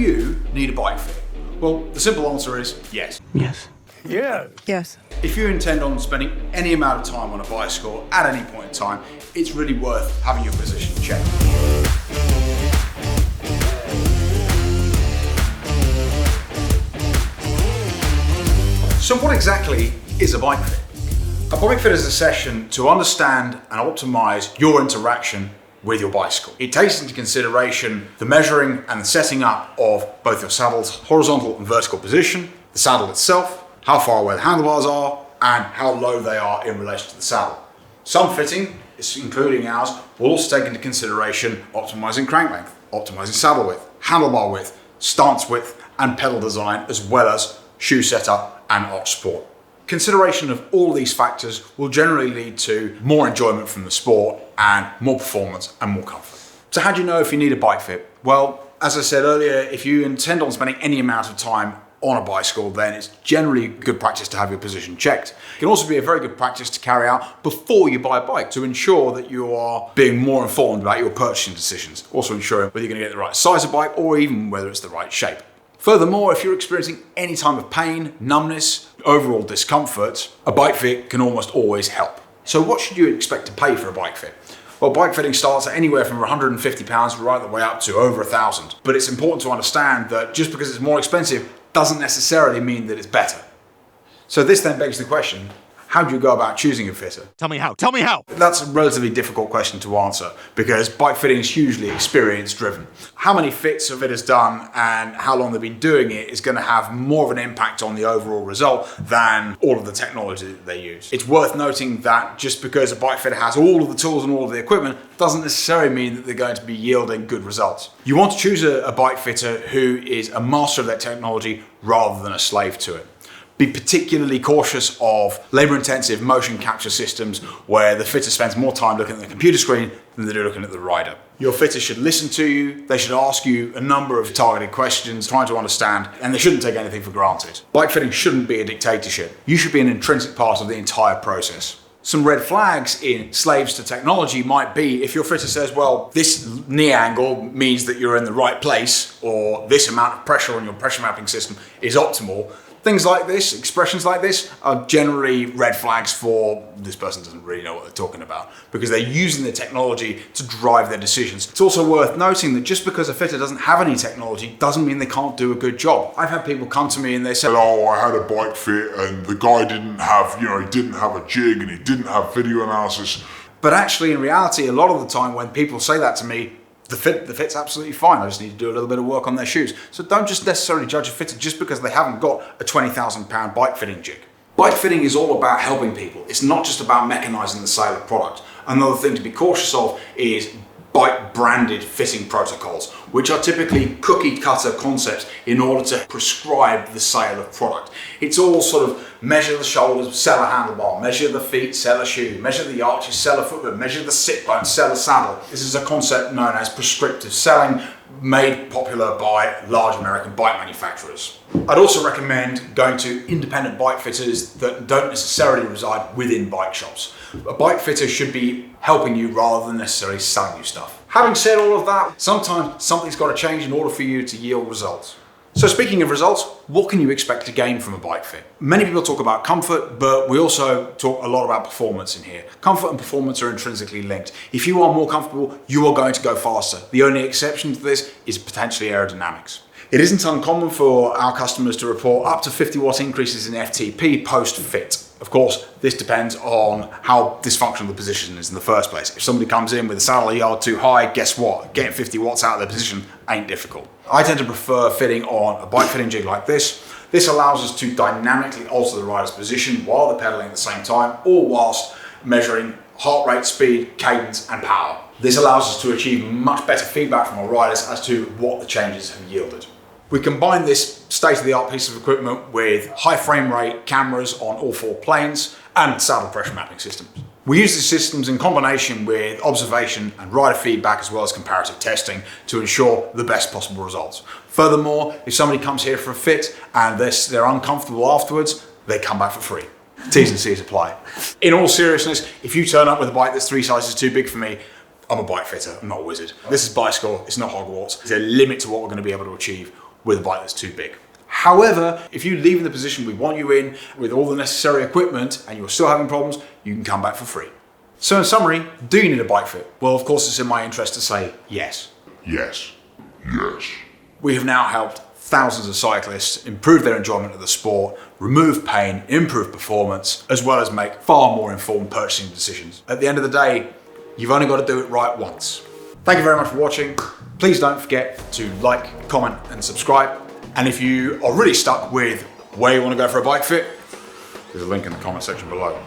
you need a bike fit? Well, the simple answer is yes. Yes. Yeah. Yes. If you intend on spending any amount of time on a bicycle at any point in time, it's really worth having your position checked. So what exactly is a bike fit? A bike fit is a session to understand and optimize your interaction with your bicycle. It takes into consideration the measuring and the setting up of both your saddle's horizontal and vertical position, the saddle itself, how far away the handlebars are, and how low they are in relation to the saddle. Some fitting, including ours, will also take into consideration optimizing crank length, optimizing saddle width, handlebar width, stance width, and pedal design, as well as shoe setup and arch support. Consideration of all these factors will generally lead to more enjoyment from the sport and more performance and more comfort. So how do you know if you need a bike fit? Well, as I said earlier, if you intend on spending any amount of time on a bicycle, then it's generally good practice to have your position checked. It can also be a very good practice to carry out before you buy a bike to ensure that you are being more informed about your purchasing decisions. Also ensuring whether you're going to get the right size of bike or even whether it's the right shape. Furthermore, if you're experiencing any time of pain, numbness, overall discomfort, a bike fit can almost always help. So what should you expect to pay for a bike fit? Well, bike fitting starts at anywhere from £150 right the way up to over £1,000. But it's important to understand that just because it's more expensive doesn't necessarily mean that it's better. So this then begs the question, how do you go about choosing a fitter? Tell me how. Tell me how. That's a relatively difficult question to answer because bike fitting is hugely experience driven. How many fits a fitter's done and how long they've been doing it is going to have more of an impact on the overall result than all of the technology that they use. It's worth noting that just because a bike fitter has all of the tools and all of the equipment doesn't necessarily mean that they're going to be yielding good results. You want to choose a bike fitter who is a master of that technology rather than a slave to it. Be particularly cautious of labor-intensive motion capture systems where the fitter spends more time looking at the computer screen than they do looking at the rider. Your fitter should listen to you, they should ask you a number of targeted questions, trying to understand, and they shouldn't take anything for granted. Bike fitting shouldn't be a dictatorship. You should be an intrinsic part of the entire process. Some red flags in slaves to technology might be if your fitter says, well, this knee angle means that you're in the right place, or this amount of pressure on your pressure mapping system is optimal. Things like this, expressions like this, are generally red flags for this person doesn't really know what they're talking about because they're using the technology to drive their decisions. It's also worth noting that just because a fitter doesn't have any technology doesn't mean they can't do a good job. I've had people come to me and they say, oh, I had a bike fit and the guy didn't have, he didn't have a jig and he didn't have video analysis. But actually in reality, a lot of the time when people say that to me, the fit's absolutely fine. I just need to do a little bit of work on their shoes. So don't just necessarily judge a fitter just because they haven't got a £20,000 bike fitting jig. Bike fitting is all about helping people. It's not just about mechanising the sale of product. Another thing to be cautious of is bike branded fitting protocols, which are typically cookie cutter concepts in order to prescribe the sale of product. It's all sort of measure the shoulders, sell a handlebar, measure the feet, sell a shoe, measure the arches, sell a footbed, measure the sit bone, sell a saddle. This is a concept known as prescriptive selling, made popular by large American bike manufacturers. I'd also recommend going to independent bike fitters that don't necessarily reside within bike shops. A bike fitter should be helping you rather than necessarily selling you stuff. Having said all of that, sometimes something's got to change in order for you to yield results. So speaking of results, what can you expect to gain from a bike fit? Many people talk about comfort, but we also talk a lot about performance in here. Comfort and performance are intrinsically linked. If you are more comfortable, you are going to go faster. The only exception to this is potentially aerodynamics. It isn't uncommon for our customers to report up to 50 watt increases in FTP post-fit. Of course, this depends on how dysfunctional the position is in the first place. If somebody comes in with a saddle yard too high, guess what? Getting 50 watts out of their position ain't difficult. I tend to prefer fitting on a bike fitting jig like this. This allows us to dynamically alter the rider's position while they're pedaling at the same time, all whilst measuring heart rate, speed, cadence, and power. This allows us to achieve much better feedback from our riders as to what the changes have yielded. We combine this state-of-the-art piece of equipment with high frame rate cameras on all four planes and saddle pressure mapping systems. We use these systems in combination with observation and rider feedback as well as comparative testing to ensure the best possible results. Furthermore, if somebody comes here for a fit and they're uncomfortable afterwards, they come back for free. T's and C's apply. In all seriousness, if you turn up with a bike that's 3 sizes too big for me, I'm a bike fitter, I'm not a wizard. This is bicycle, it's not Hogwarts. There's a limit to what we're going to be able to achieve. with a bike that's too big. However, if you leave in the position we want you in with all the necessary equipment and you're still having problems, you can come back for free. So in summary, do you need a Bikefit? Well, of course, it's in my interest to say yes. Yes. Yes. We have now helped thousands of cyclists improve their enjoyment of the sport, remove pain, improve performance, as well as make far more informed purchasing decisions. At the end of the day, you've only got to do it right once. Thank you very much for watching. Please don't forget to like, comment, and subscribe. And if you are really stuck with where you want to go for a Bikefit, there's a link in the comment section below.